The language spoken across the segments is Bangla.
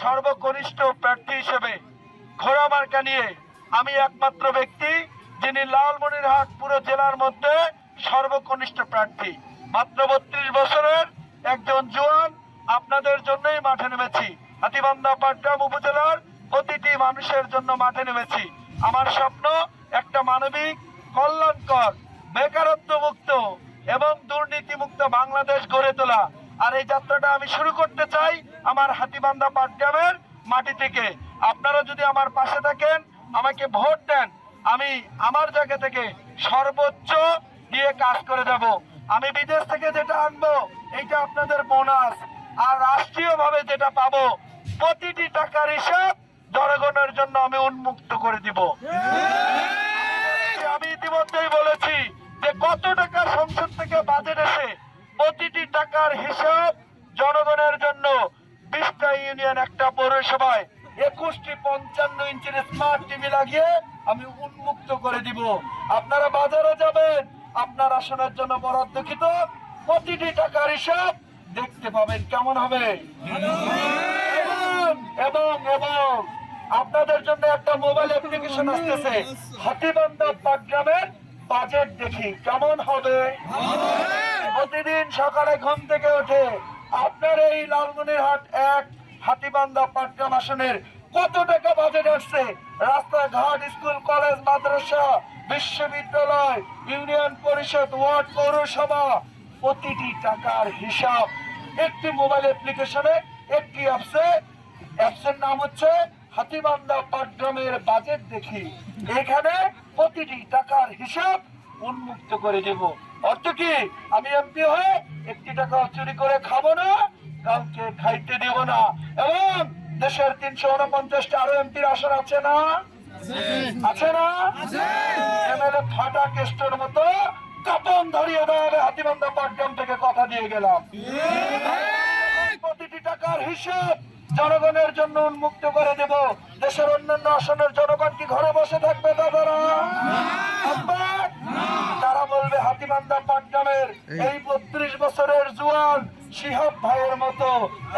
সর্বকনিষ্ঠ প্রার্থী হিসেবে ঘোড়া মার্কা নিয়ে আমি একমাত্র ব্যক্তি যিনি লালমনিরহাট পুরো জেলার মধ্যে সর্বকনিষ্ঠ প্রার্থী। মাত্র 32 বছরের একজন জওয়ান আপনাদের জন্যই মাঠে নেমেছি। হাতীবান্ধা পাটগ্রাম উপজেলার প্রতিটি মানুষের জন্য মাঠে নেমেছি। আমার স্বপ্ন একটা মানবিক, কল্যাণকর, বেকারত্ব মুক্ত এবং দুর্নীতি মুক্ত বাংলাদেশ গড়ে তোলা। আর এই যাত্রাটা আমি শুরু করতে চাই আমার হাতীবান্ধা পাটগ্রামের মাটি থেকে। আপনারা যদি আমার পাশে থাকেন, আমাকে ভোট দেন, আমি আমার জায়গা থেকে সর্বোচ্চ দিয়ে কাজ করে যাব। আমি বিদেশ থেকে যেটা আনবো এইটা আপনাদের বোনাস, আর রাষ্ট্রীয়ভাবে যেটা পাবো প্রতিটি টাকার হিসাব জনগণের জন্য আমি উন্মুক্ত করে দিব। আমি ইতিমধ্যেই বলেছি যে কত টাকা সংসদ থেকে বাজেট এসে প্রতিটি টাকার হিসাব জনগণের জন্য 20টা ইউনিয়ন, একটা পৌরসভায় 21টি 55 ইঞ্চির স্মার্ট টিভি লাগিয়ে আমি উন্মুক্ত করে দিব। আপনারা বাজারে যাবেন, আপনার আসনের জন্য বরাদ্দকৃত প্রতিটি টাকার হিসাব দেখতে পাবেন। কেমন হবে? এবং এবং আপনাদের জন্য একটা মোবাইল অ্যাপ্লিকেশন আসতেছে, হাতীবান্ধা পাটগ্রামের বাজেট দেখি। কেমন হবে? প্রতিদিন সকালে ঘুম থেকে উঠে আপনার এই লালমনিরহাট 1 হাতীবান্ধা পাটগ্রাম আসনের কত টাকা বাজেট আসছে, রাস্তাঘাট, স্কুল, কলেজ, মাদ্রাসা, বিশ্ববিদ্যালয়, ইউনিয়ন পরিষদ, ওয়ার্ড, পৌরসভা, প্রতিটি টাকার হিসাব একটি মোবাইল অ্যাপ্লিকেশনে, একটি অ্যাপসের নাম হচ্ছে হাতীবান্ধা পাটগ্রামের বাজেট দেখি। এখানে প্রতিটি টাকার হিসাব উন্মুক্ত করে দেব। অর্থ কি, আমি এমপি হয়ে 1 টাকা চুরি করে খাবো না, কাউকে খাইতে দেব না। এবং দেশের 349টা আরো এমপির আসন আছে না? আছে না? এমএলএ ফাটা কেষ্টর মতো কাপন ধরিয়ে দেওয়া হবে। হাতীবান্ধা পাটগ্রাম থেকে কথা দিয়ে গেলাম। প্রতিটি টাকার হিসাব জনগণের জন্য উন্মুক্ত করে দেব। দেশের অন্যান্য আসনের জনগণ কি ঘরে বসে থাকবে? দাদারা তারা বলবে হাতীবান্ধা পাটগ্রামের এই 32 বছরের জওয়ান শিহাব ভাইয়ের মতো,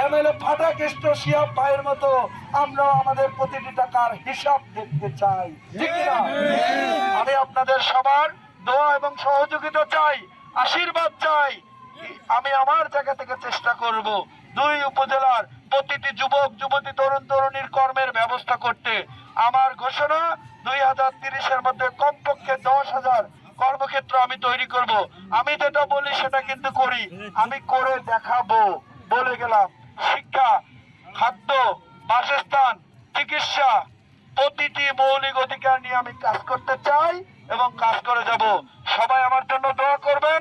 এমএলএ ফাটা কেষ্ট শিহাব ভাইয়ের মতো আমরা আমাদের প্রতিটি টাকার হিসাব দেখতে চাই। ঠিক না? আমি আপনাদের সবার দোয়া এবং সহযোগিতা চাই, আশীর্বাদ চাই। আমি আমার জায়গা থেকে চেষ্টা করব 2 উপজেলার প্রতিটি যুবক, যুবতী, তরুণ, তরুণীর কর্মের ব্যবস্থা করতে। আমার ঘোষণা 2030-এর মধ্যে কমপক্ষে 10,000 কর্মক্ষেত্র আমি তৈরি করব। আমি যেটা বলি সেটা কিন্তু করি, আমি করে দেখাবো। বলে গেলাম, শিক্ষা, খাদ্য, বাসস্থান, চিকিৎসা, প্রতিটি মৌলিক অধিকার নিয়ে আমি কাজ করতে চাই এবং কাজ করে যাব। সবাই আমার জন্য দোয়া করবেন।